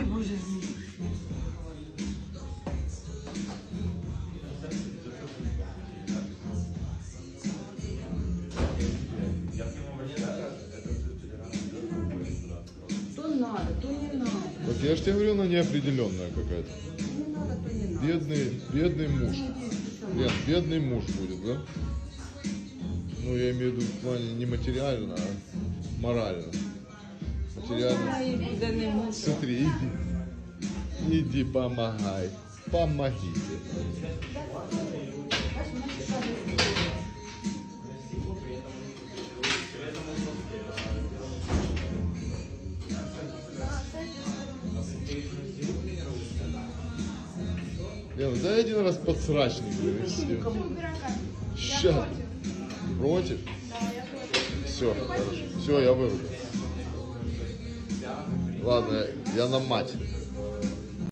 боже мій. То надо, то не надо. Вот я же тебе говорил, она неопределенная какая-то. Не надо, то не надо. Бедный муж. Лен, бедный муж будет, да? Ну, я имею в виду в плане не материально, а морально. Материально. Да не можу. Смотри, иди помогай. Помогите. Лена, дай один раз подсрачник завести. Сейчас. Против? Все, хорошо. Все, я вырубил. Ладно, я на мать.